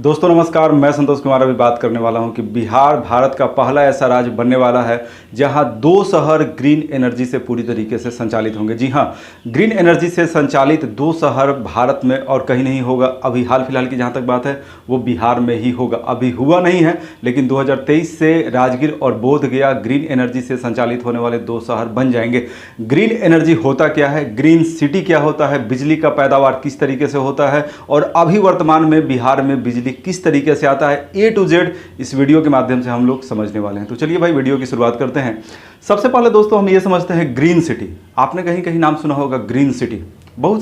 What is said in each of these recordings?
दोस्तों नमस्कार, मैं संतोष कुमार अभी बात करने वाला हूं कि बिहार भारत का पहला ऐसा राज्य बनने वाला है जहां 2 शहर ग्रीन एनर्जी से पूरी तरीके से संचालित होंगे। जी हां, ग्रीन एनर्जी से संचालित 2 शहर भारत में और कहीं नहीं होगा। अभी हाल फिलहाल की जहां तक बात है वो बिहार में ही होगा। अभी हुआ नहीं है, लेकिन 2023 से राजगीर और बोधगया ग्रीन एनर्जी से संचालित होने वाले 2 शहर बन जाएंगे। ग्रीन एनर्जी होता क्या है, ग्रीन सिटी क्या होता है, बिजली का पैदावार किस तरीके से होता है और अभी वर्तमान में बिहार में बिजली किस तरीके से आता है, A to Z इस वीडियो के माध्यम से हम लोग समझने वाले हैं। तो चलिए भाई वीडियो की शुरुआत करते हैं। सबसे पहले दोस्तों हम ये समझते हैं ग्रीन सिटी। आपने कहीं कहीं नाम सुना होगा ग्रीन सिटी। बहुत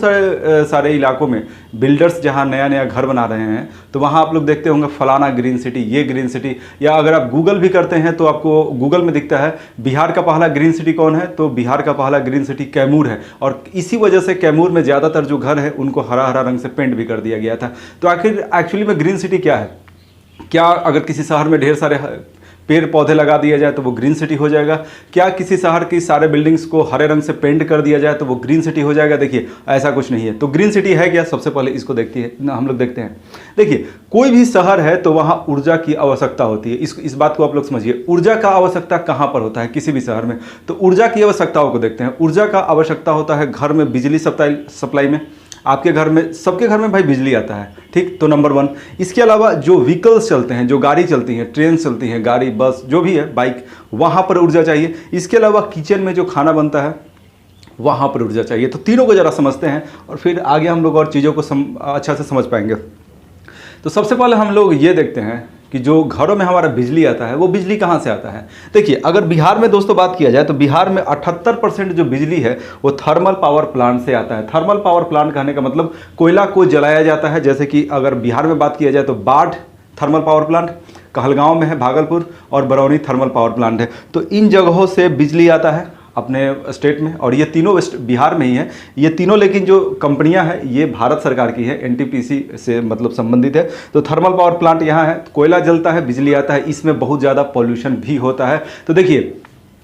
सारे इलाकों में बिल्डर्स जहां नया नया घर बना रहे हैं तो वहां आप लोग देखते होंगे फलाना ग्रीन सिटी, ये ग्रीन सिटी। या अगर आप गूगल भी करते हैं तो आपको गूगल में दिखता है बिहार का पहला ग्रीन सिटी कौन है, तो बिहार का पहला ग्रीन सिटी कैमूर है। और इसी वजह से कैमूर में ज़्यादातर जो घर है उनको हरा हरा रंग से पेंट भी कर दिया गया था। तो आखिर एक्चुअली में ग्रीन सिटी क्या है? क्या अगर किसी शहर में ढेर सारे पेड़ पौधे लगा दिया जाए तो वो ग्रीन सिटी हो जाएगा? क्या किसी शहर की सारे बिल्डिंग्स को हरे रंग से पेंट कर दिया जाए तो वो ग्रीन सिटी हो जाएगा? देखिए ऐसा कुछ नहीं है। तो ग्रीन सिटी है क्या, सबसे पहले इसको हम लोग देखते हैं। देखिए कोई भी शहर है तो वहाँ ऊर्जा की आवश्यकता होती है। इस बात को आप लोग समझिए। ऊर्जा का आवश्यकता कहाँ पर होता है किसी भी शहर में? तो ऊर्जा की आवश्यकताओं को देखते हैं। ऊर्जा का आवश्यकता होता है घर में बिजली सप्लाई में। आपके घर में, सबके घर में भाई बिजली आता है, ठीक? तो नंबर 1। इसके अलावा जो व्हीकल्स चलते हैं, जो गाड़ी चलती हैं, ट्रेन चलती हैं, गाड़ी, बस, जो भी है, बाइक, वहाँ पर ऊर्जा चाहिए। इसके अलावा किचन में जो खाना बनता है वहाँ पर ऊर्जा चाहिए। तो तीनों को ज़रा समझते हैं और फिर आगे हम लोग और चीज़ों को अच्छा से समझ पाएंगे। तो सबसे पहले हम लोग ये देखते हैं कि जो घरों में हमारा बिजली आता है वो बिजली कहाँ से आता है। देखिए अगर बिहार में दोस्तों बात किया जाए तो बिहार में 78% जो बिजली है वो थर्मल पावर प्लांट से आता है। थर्मल पावर प्लांट कहने का मतलब कोयला को जलाया जाता है। जैसे कि अगर बिहार में बात किया जाए तो बाढ़ थर्मल पावर प्लांट कहलगांव में है, भागलपुर, और बरौनी थर्मल पावर प्लांट है। तो इन जगहों से बिजली आता है अपने स्टेट में, और ये तीनों बिहार में ही है। ये तीनों लेकिन जो कंपनियां हैं ये भारत सरकार की है, NTPC से मतलब संबंधित है। तो थर्मल पावर प्लांट यहाँ है, कोयला जलता है, बिजली आता है। इसमें बहुत ज़्यादा पॉल्यूशन भी होता है। तो देखिए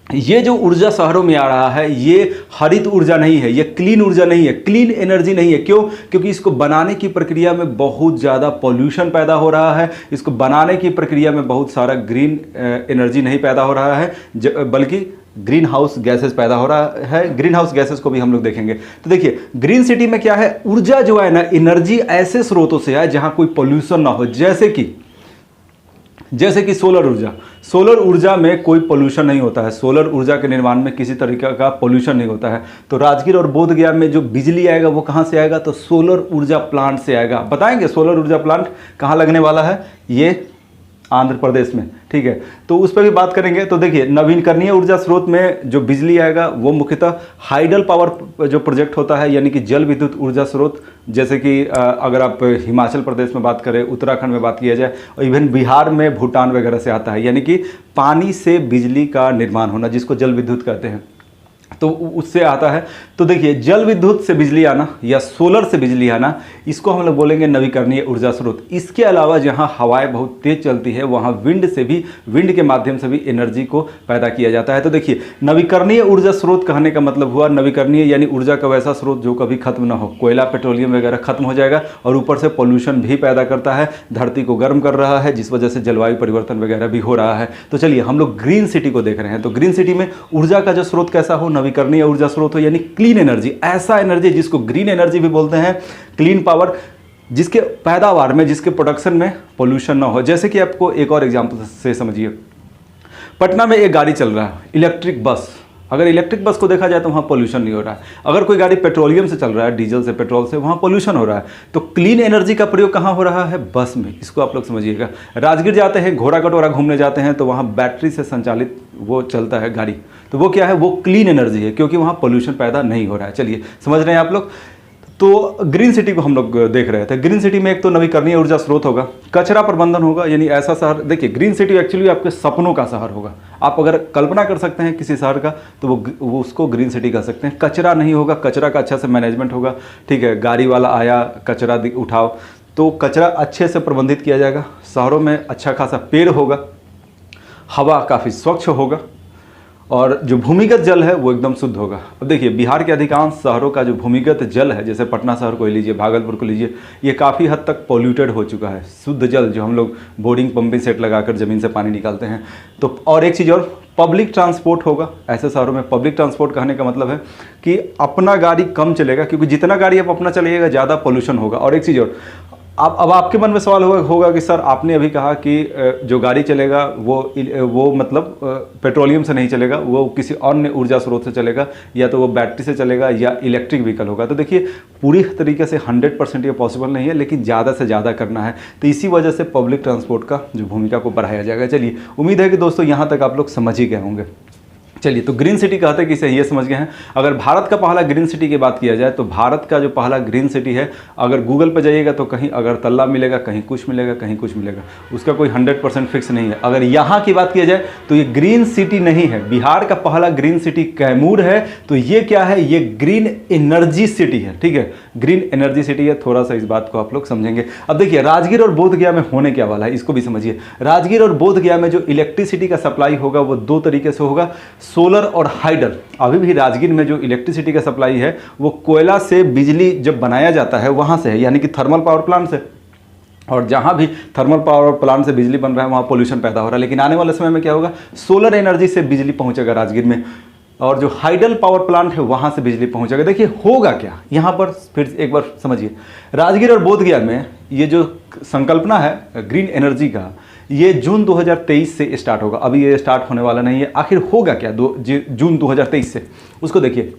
ये जो ऊर्जा शहरों में आ रहा है ये हरित ऊर्जा नहीं है, ये क्लीन ऊर्जा नहीं है, क्लीन एनर्जी नहीं है। क्यों? क्योंकि इसको बनाने की प्रक्रिया में बहुत ज़्यादा पॉल्यूशन पैदा हो रहा है। इसको बनाने की प्रक्रिया में बहुत सारा ग्रीन एनर्जी नहीं पैदा हो रहा है, बल्कि ग्रीन हाउस गैसेस पैदा हो रहा है। ग्रीन हाउस गैसेस को भी हम लोग देखेंगे। तो देखिए ग्रीन सिटी में क्या है, ऊर्जा जो है ना, एनर्जी ऐसे स्रोतों से है जहां कोई पॉल्यूशन ना हो। जैसे कि सोलर ऊर्जा। सोलर ऊर्जा में कोई पोल्यूशन नहीं होता है। सोलर ऊर्जा के निर्माण में किसी तरीके का पोल्यूशन नहीं होता है। तो राजगीर और बोधगया में जो बिजली आएगा वो कहाँ से आएगा, तो सोलर ऊर्जा प्लांट से आएगा। बताएंगे सोलर ऊर्जा प्लांट कहाँ लगने वाला है, ये आंध्र प्रदेश में, ठीक है? तो उस पर भी बात करेंगे। तो देखिए नवीकरणीय ऊर्जा स्रोत में जो बिजली आएगा वो मुख्यतः हाइडल पावर जो प्रोजेक्ट होता है, यानी कि जल विद्युत ऊर्जा स्रोत। जैसे कि अगर आप हिमाचल प्रदेश में बात करें, उत्तराखंड में बात किया जाए, और इवन बिहार में भूटान वगैरह से आता है, यानी कि पानी से बिजली का निर्माण होना, जिसको जल विद्युत कहते हैं, तो उससे आता है। तो देखिए जल विद्युत से बिजली आना या सोलर से बिजली आना, इसको हम लोग बोलेंगे नवीकरणीय ऊर्जा स्रोत। इसके अलावा जहां हवाएं बहुत तेज चलती है वहां विंड के माध्यम से भी एनर्जी को पैदा किया जाता है। तो देखिए नवीकरणीय ऊर्जा स्रोत कहने का मतलब हुआ नवीकरणीय, यानी ऊर्जा का वैसा स्रोत जो कभी खत्म ना हो। कोयला, पेट्रोलियम वगैरह खत्म हो जाएगा और ऊपर से पॉल्यूशन भी पैदा करता है, धरती को गर्म कर रहा है, जिस वजह से जलवायु परिवर्तन वगैरह भी हो रहा है। तो चलिए हम लोग ग्रीन सिटी को देख रहे हैं। तो ग्रीन सिटी में ऊर्जा का जो स्रोत कैसा हो, नवीकरणीय ऊर्जा स्रोत हो, यानी क्लीन एनर्जी। ऐसा एनर्जी जिसको ग्रीन एनर्जी भी बोलते हैं, क्लीन पावर, जिसके पैदावार में, जिसके प्रोडक्शन में पोल्यूशन ना हो। जैसे कि आपको एक और एग्जांपल से समझिए। पटना में एक गाड़ी चल रहा है, इलेक्ट्रिक बस। अगर इलेक्ट्रिक बस को देखा जाए तो वहाँ पोल्यूशन नहीं हो रहा है। अगर कोई गाड़ी पेट्रोलियम से चल रहा है, डीजल से, पेट्रोल से, वहाँ पोल्यूशन हो रहा है। तो क्लीन एनर्जी का प्रयोग कहाँ हो रहा है, बस में। इसको आप लोग समझिएगा। राजगीर जाते हैं, घोड़ा कटोरा घूमने जाते हैं, तो वहाँ बैटरी से संचालित वो चलता है गाड़ी। तो वो क्या है, वो क्लीन एनर्जी है, क्योंकि वहाँ पोल्यूशन पैदा नहीं हो रहा है। चलिए समझ रहे हैं आप लोग। तो ग्रीन सिटी को हम लोग देख रहे थे। ग्रीन सिटी में एक तो नवीकरणीय ऊर्जा स्रोत होगा, कचरा प्रबंधन होगा, यानी ऐसा शहर। देखिए ग्रीन सिटी एक्चुअली आपके सपनों का शहर होगा। आप अगर कल्पना कर सकते हैं किसी शहर का तो वो उसको ग्रीन सिटी कह सकते हैं। कचरा नहीं होगा, कचरा का अच्छा से मैनेजमेंट होगा, ठीक है? गाड़ी वाला आया, कचरा उठाओ, तो कचरा अच्छे से प्रबंधित किया जाएगा। शहरों में अच्छा खासा पेड़ होगा, हवा काफ़ी स्वच्छ होगा, और जो भूमिगत जल है वो एकदम शुद्ध होगा। अब देखिए बिहार के अधिकांश शहरों का जो भूमिगत जल है, जैसे पटना शहर को लीजिए, भागलपुर को लीजिए, ये काफ़ी हद तक पॉल्यूटेड हो चुका है। शुद्ध जल जो हम लोग बोरिंग पंपिंग सेट लगाकर ज़मीन से पानी निकालते हैं। तो और एक चीज़ और, पब्लिक ट्रांसपोर्ट होगा ऐसे शहरों में। पब्लिक ट्रांसपोर्ट कहने का मतलब है कि अपना गाड़ी कम चलेगा, क्योंकि जितना गाड़ी आप अपना चलाइएगा ज़्यादा पोल्यूशन होगा। और एक चीज़ और, अब आपके मन में सवाल होगा कि सर आपने अभी कहा कि जो गाड़ी चलेगा वो मतलब पेट्रोलियम से नहीं चलेगा, वो किसी अन्य ऊर्जा स्रोत से चलेगा, या तो वो बैटरी से चलेगा या इलेक्ट्रिक व्हीकल होगा। तो देखिए पूरी तरीके से 100% ये पॉसिबल नहीं है, लेकिन ज़्यादा से ज़्यादा करना है। तो इसी वजह से पब्लिक ट्रांसपोर्ट का जो भूमिका को बढ़ाया जाएगा। चलिए, उम्मीद है कि दोस्तों यहाँ तक आप लोग समझ ही गए होंगे। चलिए, तो ग्रीन सिटी कहते हैं कि इसे ये समझ गए हैं। अगर भारत का पहला ग्रीन सिटी की बात किया जाए तो भारत का जो पहला ग्रीन सिटी है, अगर गूगल पर जाइएगा तो कहीं अगरतला मिलेगा, कहीं कुछ मिलेगा, कहीं कुछ मिलेगा, उसका कोई 100% फिक्स नहीं है। अगर यहाँ की बात किया जाए तो ये ग्रीन सिटी नहीं है। बिहार का पहला ग्रीन सिटी कैमूर है। तो ये क्या है, ये ग्रीन एनर्जी सिटी है। ठीक है, ग्रीन एनर्जी सिटी है। थोड़ा सा इस बात को आप लोग समझेंगे। अब देखिए राजगीर और बोधगया में होने क्या वाला है, इसको भी समझिए। राजगीर और बोधगया में जो इलेक्ट्रिसिटी का सप्लाई होगा वो दो तरीके से होगा, सोलर और हाइडल। अभी भी राजगीर में जो इलेक्ट्रिसिटी का सप्लाई है वो कोयला से बिजली जब बनाया जाता है वहां से है, यानी कि थर्मल पावर प्लांट से। और जहां भी थर्मल पावर प्लांट से बिजली बन रहा है वहां पोल्यूशन पैदा हो रहा है। लेकिन आने वाले समय में क्या होगा, सोलर एनर्जी से बिजली पहुंचेगा राजगीर में, और जो हाइडल पावर प्लांट है वहां से बिजली पहुंचेगा। देखिए होगा क्या यहां पर, फिर एक बार समझिए। राजगीर और बोधगया में ये जो संकल्पना है ग्रीन एनर्जी का, ये जून 2023 से स्टार्ट होगा। अभी ये स्टार्ट होने वाला नहीं है। आखिर होगा क्या जून 2023 से, उसको देखिए।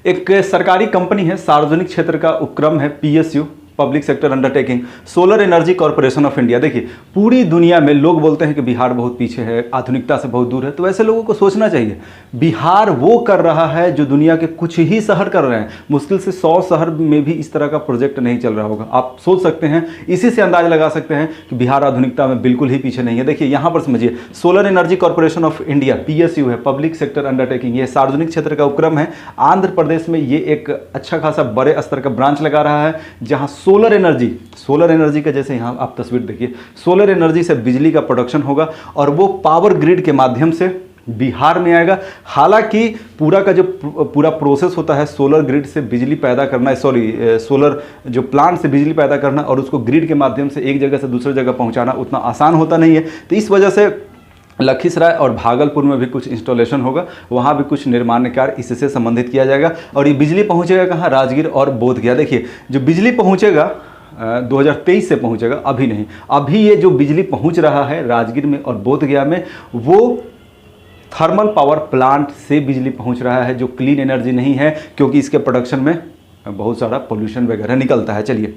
एक सरकारी कंपनी है, सार्वजनिक क्षेत्र का उपक्रम है, PSU, public sector undertaking, solar energy corporation of India. देखिए पूरी दुनिया में लोग बोलते हैं कि बिहार बहुत पीछे है, आधुनिकता से बहुत दूर है। तो ऐसे लोगों को सोचना चाहिए, बिहार वो कर रहा है जो दुनिया के कुछ ही शहर कर रहे हैं। मुश्किल से 100 शहर में भी इस तरह का प्रोजेक्ट नहीं चल रहा होगा। आप सोच सकते हैं, इसी से अंदाज लगा सकते हैं कि बिहार आधुनिकता में बिल्कुल ही पीछे नहीं है। देखिए यहाँ पर समझिए, solar energy corporation of India, PSU है, पब्लिक सेक्टर अंडरटेकिंग, ये सार्वजनिक क्षेत्र का उपक्रम है। आंध्र प्रदेश में ये एक अच्छा खासा बड़े स्तर का ब्रांच लगा रहा है, जहां सोलर एनर्जी का, जैसे यहाँ आप तस्वीर देखिए, सोलर एनर्जी से बिजली का प्रोडक्शन होगा और वो पावर ग्रिड के माध्यम से बिहार में आएगा। हालांकि पूरा का जो पूरा प्रोसेस होता है सोलर ग्रिड से बिजली पैदा करना, सोलर जो प्लांट से बिजली पैदा करना और उसको ग्रिड के माध्यम से एक जगह से दूसरी जगह पहुंचाना उतना आसान होता नहीं है। तो इस वजह से लखीसराय और भागलपुर में भी कुछ इंस्टॉलेशन होगा, वहाँ भी कुछ निर्माण कार्य इससे संबंधित किया जाएगा। और ये बिजली पहुँचेगा कहाँ, राजगीर और बोधगया। देखिए जो बिजली पहुँचेगा 2023 से पहुँचेगा, अभी नहीं। अभी ये जो बिजली पहुँच रहा है राजगीर में और बोधगया में, वो थर्मल पावर प्लांट से बिजली पहुँच रहा है, जो क्लीन एनर्जी नहीं है, क्योंकि इसके प्रोडक्शन में बहुत सारा पोल्यूशन वगैरह निकलता है। चलिए,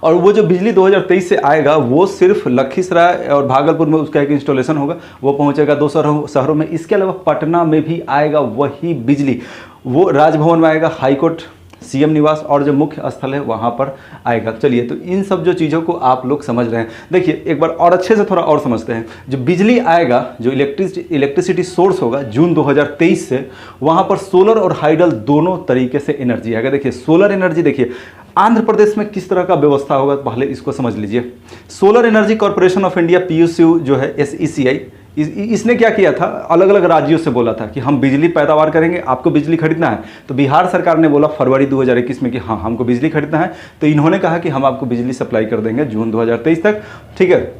और वो जो बिजली 2023 से आएगा वो सिर्फ लखीसराय और भागलपुर में उसका एक इंस्टॉलेशन होगा, वो पहुंचेगा 2 शहरों में। इसके अलावा पटना में भी आएगा वही बिजली, वो राजभवन में आएगा, हाईकोर्ट, CM निवास और जो मुख्य स्थल है वहाँ पर आएगा। चलिए, तो इन सब जो चीज़ों को आप लोग समझ रहे हैं। देखिए एक बार और अच्छे से थोड़ा और समझते हैं। जो बिजली आएगा, जो इलेक्ट्रिसिटी सोर्स होगा जून 2023 से, वहाँ पर सोलर और हाइडल दोनों तरीके से एनर्जी आएगा। देखिए सोलर एनर्जी, देखिए आंध्र प्रदेश में किस तरह का व्यवस्था होगा, पहले इसको समझ लीजिए। Solar energy corporation of India, PSU जो है, SECI, इसने क्या किया था, अलग अलग राज्यों से बोला था कि हम बिजली पैदावार करेंगे, आपको बिजली खरीदना है। तो बिहार सरकार ने बोला फरवरी 2021 में कि हाँ हमको बिजली खरीदना है। तो इन्होंने कहा कि हम आपको बिजली सप्लाई कर देंगे जून 2023 तक, ठीक है।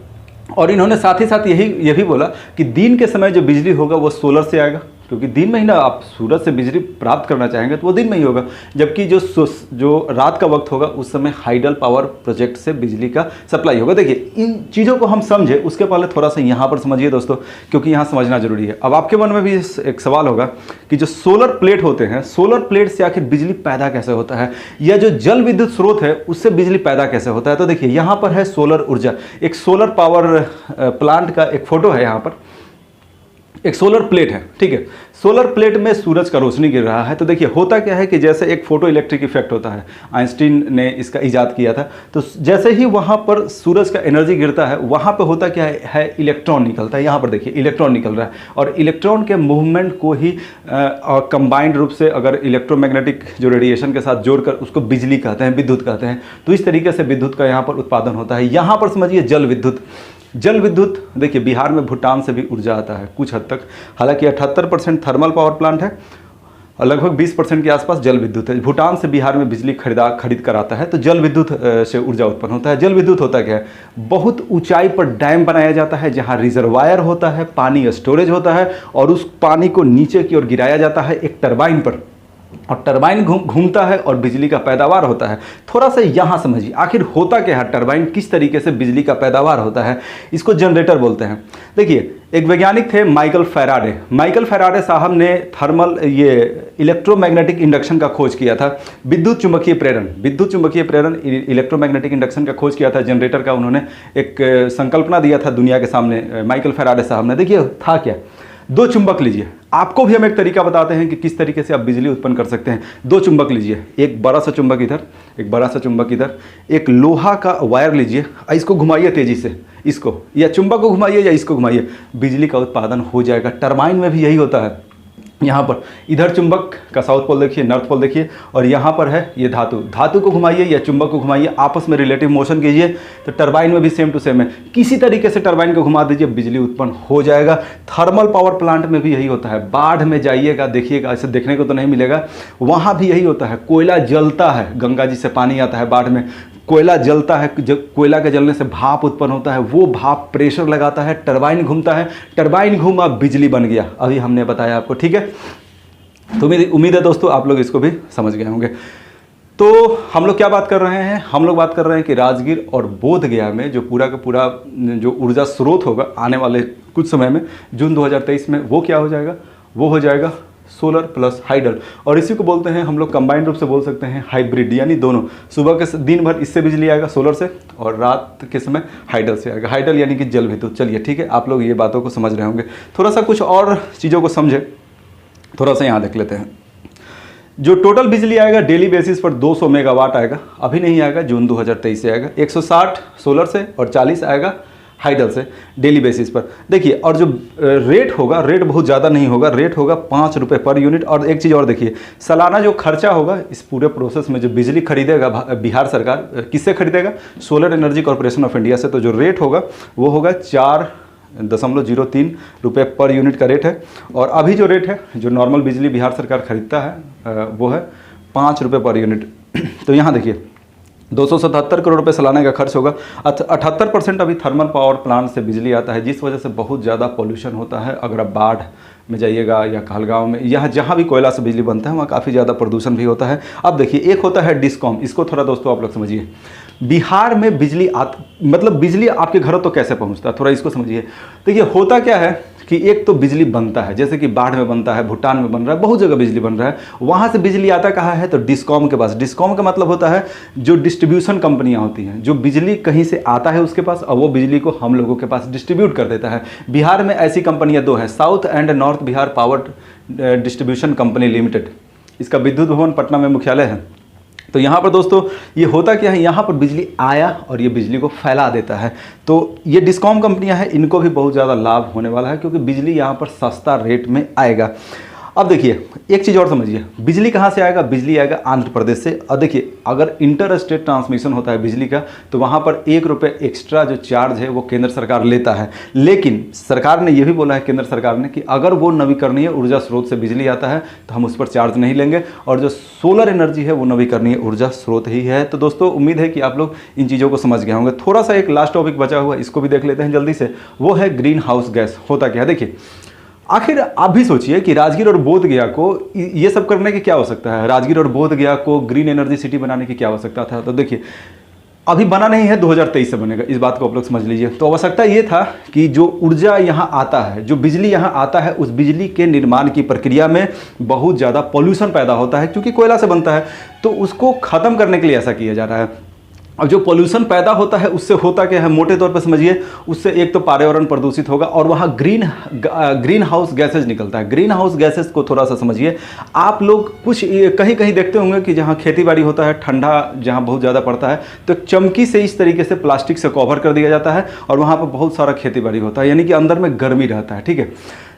और इन्होंने साथ ही साथ ये भी बोला कि दिन के समय जो बिजली होगा वो सोलर से आएगा, क्योंकि दिन में ही ना आप सूरज से बिजली प्राप्त करना चाहेंगे तो वो दिन में ही होगा। जबकि जो रात का वक्त होगा उस समय हाइडल पावर प्रोजेक्ट से बिजली का सप्लाई होगा। देखिए इन चीज़ों को हम समझे, उसके पहले थोड़ा सा यहाँ पर समझिए दोस्तों, क्योंकि यहाँ समझना जरूरी है। अब आपके मन में भी एक सवाल होगा कि जो सोलर प्लेट होते हैं, सोलर प्लेट से आखिर बिजली पैदा कैसे होता है, या जो जल विद्युत स्रोत है उससे बिजली पैदा कैसे होता है। तो देखिए यहाँ पर है सोलर ऊर्जा, एक सोलर पावर प्लांट का एक फोटो है। यहाँ पर एक सोलर प्लेट है, ठीक है। सोलर प्लेट में सूरज का रोशनी गिर रहा है। तो देखिए होता क्या है कि जैसे एक फोटो इलेक्ट्रिक इफेक्ट होता है, आइंस्टीन ने इसका इजाद किया था। तो जैसे ही वहाँ पर सूरज का एनर्जी गिरता है, वहाँ पर होता क्या है इलेक्ट्रॉन निकलता है। यहाँ पर देखिए इलेक्ट्रॉन निकल रहा है, और इलेक्ट्रॉन के मूवमेंट को ही कंबाइंड रूप से अगर इलेक्ट्रोमैग्नेटिक जो रेडिएशन के साथ जोड़कर उसको बिजली कहते हैं, विद्युत कहते हैं। तो इस तरीके से विद्युत का यहाँ पर उत्पादन होता है। यहाँ पर समझिए जल विद्युत, जल विद्युत, देखिए बिहार में भूटान से भी ऊर्जा आता है कुछ हद तक, हालांकि 78% थर्मल पावर प्लांट है और लगभग 20% के आसपास जल विद्युत है। भूटान से बिहार में बिजली खरीद कर आता है, तो जल विद्युत से ऊर्जा उत्पन्न होता है। जल विद्युत होता क्या है, बहुत ऊंचाई पर डैम बनाया जाता है जहां रिजर्वायर होता है, पानी स्टोरेज होता है और उस पानी को नीचे की ओर गिराया जाता है एक टरबाइन पर, और टरबाइन घूमता है और बिजली का पैदावार होता है। थोड़ा सा यहाँ समझिए आखिर होता क्या है, टरबाइन किस तरीके से बिजली का पैदावार होता है, इसको जनरेटर बोलते हैं। देखिए एक वैज्ञानिक थे माइकल फैराडे। माइकल फैराडे साहब ने थर्मल इलेक्ट्रोमैग्नेटिक इंडक्शन का खोज किया था, विद्युत चुंबकीय प्रेरण इलेक्ट्रोमैग्नेटिक इंडक्शन का खोज किया था, जनरेटर का उन्होंने एक संकल्पना दिया था दुनिया के सामने माइकल फैराडे साहब ने। देखिए था क्या, दो चुंबक लीजिए, आपको भी हम एक तरीका बताते हैं कि किस तरीके से आप बिजली उत्पन्न कर सकते हैं। दो चुंबक लीजिए, एक बड़ा सा चुंबक इधर, एक बड़ा सा चुंबक इधर, एक लोहा का वायर लीजिए, इसको घुमाइए तेजी से, इसको या चुंबक को घुमाइए या इसको घुमाइए, बिजली का उत्पादन हो जाएगा। टरबाइन में भी यही होता है। यहाँ पर इधर चुंबक का साउथ पोल देखिए, नॉर्थ पोल देखिए, और यहाँ पर है ये धातु को घुमाइए या चुंबक को घुमाइए, आपस में रिलेटिव मोशन कीजिए, तो टरबाइन में भी सेम टू सेम है। किसी तरीके से टरबाइन को घुमा दीजिए, बिजली उत्पन्न हो जाएगा। थर्मल पावर प्लांट में भी यही होता है। बाढ़ में जाइएगा, देखिएगा, ऐसे देखने को तो नहीं मिलेगा, वहाँ भी यही होता है। कोयला जलता है, गंगा जी से पानी आता है बाढ़ में, कोयला जलता है, जब कोयला के जलने से भाप उत्पन्न होता है, वो भाप प्रेशर लगाता है, टरबाइन घूमता है, टरबाइन घूमा, बिजली बन गया। अभी हमने बताया आपको, ठीक है। तो उम्मीद है दोस्तों आप लोग इसको भी समझ गए होंगे। तो हम लोग क्या बात कर रहे हैं, हम लोग बात कर रहे हैं कि राजगीर और बोधगया में जो पूरा का पूरा जो ऊर्जा स्रोत होगा आने वाले कुछ समय में, जून 2023 में, वो क्या हो जाएगा, वो हो जाएगा सोलर प्लस हाइडल, और इसी को बोलते हैं हम लोग कंबाइंड रूप से बोल सकते हैं हाइब्रिड, यानी दोनों। सुबह के दिन भर इससे बिजली आएगा सोलर से, और रात के समय हाइडल से आएगा। हाइडल यानी कि जल विद्युत। चलिए ठीक है, आप लोग ये बातों को समझ रहे होंगे। थोड़ा सा कुछ और चीज़ों को समझे, थोड़ा सा यहाँ देख लेते हैं। जो टोटल बिजली आएगा डेली बेसिस पर 200 मेगावाट आएगा, अभी नहीं आएगा, जून 2023 से आएगा। 160 सोलर से और 40 आएगा हाइडल से डेली बेसिस पर। देखिए, और जो रेट होगा, रेट बहुत ज़्यादा नहीं होगा, रेट होगा 5 रुपये पर यूनिट। और एक चीज़ और देखिए, सालाना जो खर्चा होगा इस पूरे प्रोसेस में, जो बिजली खरीदेगा बिहार सरकार, किससे खरीदेगा, solar energy corporation of India से, तो जो रेट होगा वो होगा 4.03 रुपये पर यूनिट का रेट है। और अभी जो रेट है, जो नॉर्मल बिजली बिहार सरकार खरीदता है, वो है 5 रुपये पर यूनिट। तो यहाँ देखिए 277 करोड़ रुपए सालाना का खर्च होगा। 78% अभी थर्मल पावर प्लांट से बिजली आता है, जिस वजह से बहुत ज़्यादा पोल्यूशन होता है। अगर आप बाढ़ में जाइएगा या कहलगांव में, यहाँ जहाँ भी कोयला से बिजली बनता है वहाँ काफ़ी ज़्यादा प्रदूषण भी होता है। अब देखिए, एक होता है डिस्कॉम, इसको थोड़ा दोस्तों आप लोग समझिए। बिहार में बिजली मतलब बिजली आपके घरों तो कैसे पहुँचता है, थोड़ा इसको समझिए। देखिए होता क्या है कि एक तो बिजली बनता है, जैसे कि बाढ़ में बनता है, भूटान में बन रहा है, बहुत जगह बिजली बन रहा है। वहाँ से बिजली आता कहाँ है, तो डिस्कॉम के पास। डिस्कॉम का मतलब होता है जो डिस्ट्रीब्यूशन कंपनियाँ होती हैं, जो बिजली कहीं से आता है उसके पास, और वो बिजली को हम लोगों के पास डिस्ट्रीब्यूट कर देता है। बिहार में ऐसी कंपनियाँ दो हैं, south and north Bihar power distribution company limited. इसका विद्युत भवन पटना में मुख्यालय है। तो यहाँ पर दोस्तों ये होता क्या है, यहाँ पर बिजली आया और ये बिजली को फैला देता है। तो ये डिस्कॉम कंपनियाँ हैं, इनको भी बहुत ज़्यादा लाभ होने वाला है, क्योंकि बिजली यहाँ पर सस्ता रेट में आएगा। अब देखिए एक चीज़ और समझिए, बिजली कहाँ से आएगा, बिजली आएगा आंध्र प्रदेश से। और देखिए अगर इंटर स्टेट ट्रांसमिशन होता है बिजली का, तो वहाँ पर 1 रुपये एक्स्ट्रा जो चार्ज है वो केंद्र सरकार लेता है। लेकिन सरकार ने ये भी बोला है, केंद्र सरकार ने, कि अगर वो नवीकरणीय ऊर्जा स्रोत से बिजली आता है तो हम उस पर चार्ज नहीं लेंगे, और जो सोलर एनर्जी है वो नवीकरणीय ऊर्जा स्रोत ही है। तो दोस्तों उम्मीद है कि आप लोग इन चीज़ों को समझ गए होंगे। थोड़ा सा एक लास्ट टॉपिक बचा हुआ, इसको भी देख लेते हैं जल्दी से। वो है ग्रीन हाउस गैस। होता क्या है, देखिए आखिर आप भी सोचिए कि राजगीर और बोधगया को ये सब करने की क्या आवश्यकता है, राजगीर और बोधगया को ग्रीन एनर्जी सिटी बनाने की क्या आवश्यकता था। तो देखिए अभी बना नहीं है, 2023 से बनेगा, इस बात को आप लोग समझ लीजिए। तो आवश्यकता ये था कि जो ऊर्जा यहाँ आता है, जो बिजली यहाँ आता है, उस बिजली के निर्माण की प्रक्रिया में बहुत ज़्यादा पॉल्यूशन पैदा होता है, क्योंकि कोयला से बनता है। तो उसको ख़त्म करने के लिए ऐसा किया जा रहा है। अब जो पोल्यूशन पैदा होता है उससे होता क्या है, मोटे तौर पर समझिए, उससे एक तो पर्यावरण प्रदूषित होगा, और वहाँ ग्रीन हाउस गैसेज निकलता है। ग्रीन हाउस गैसेज को थोड़ा सा समझिए। आप लोग कुछ कहीं कहीं देखते होंगे कि जहाँ खेती बाड़ी होता है, ठंडा जहाँ बहुत ज़्यादा पड़ता है, तो चमकी से इस तरीके से प्लास्टिक से कवर कर दिया जाता है, और वहाँ पर बहुत सारा खेती बाड़ी होता है, यानी कि अंदर में गर्मी रहता है। ठीक है,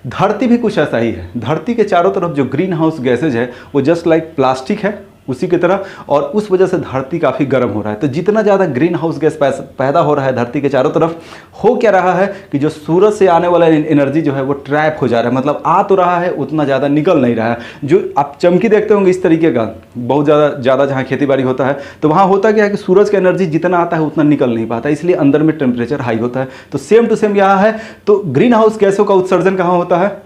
धरती भी कुछ ऐसा ही है। धरती के चारों तरफ जो ग्रीन हाउस गैसेज है वो जस्ट लाइक प्लास्टिक है, उसी की तरह, और उस वजह से धरती काफ़ी गर्म हो रहा है। तो जितना ज़्यादा ग्रीन हाउस गैस पैदा हो रहा है धरती के चारों तरफ, हो क्या रहा है कि जो सूरज से आने वाला एनर्जी जो है वो ट्रैप हो जा रहा है, मतलब आ तो रहा है, उतना ज़्यादा निकल नहीं रहा है। जो आप चमकी देखते होंगे इस तरीके का, बहुत ज़्यादा जहाँ खेती बाड़ी होता है, तो वहाँ होता क्या है कि सूरज का एनर्जी जितना आता है उतना निकल नहीं पाता, इसलिए अंदर में टेम्परेचर हाई होता है। तो सेम टू सेम यहाँ है। तो ग्रीन हाउस गैसों का उत्सर्जन कहाँ होता है?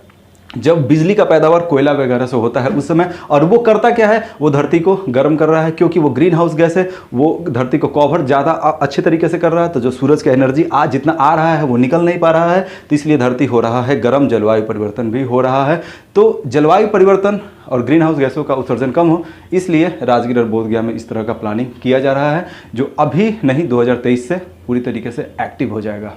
जब बिजली का पैदावार कोयला वगैरह से होता है उस समय, और वो करता क्या है, वो धरती को गर्म कर रहा है, क्योंकि वो ग्रीन हाउस गैस है, वो धरती को कवर ज़्यादा अच्छे तरीके से कर रहा है। तो जो सूरज का एनर्जी आज जितना आ रहा है वो निकल नहीं पा रहा है, तो इसलिए धरती हो रहा है गर्म, जलवायु परिवर्तन भी हो रहा है। तो जलवायु परिवर्तन और ग्रीन हाउस गैसों का उत्सर्जन कम हो, इसलिए राजगीर और बोधगया में इस तरह का प्लानिंग किया जा रहा है, जो अभी नहीं 2023 से पूरी तरीके से एक्टिव हो जाएगा।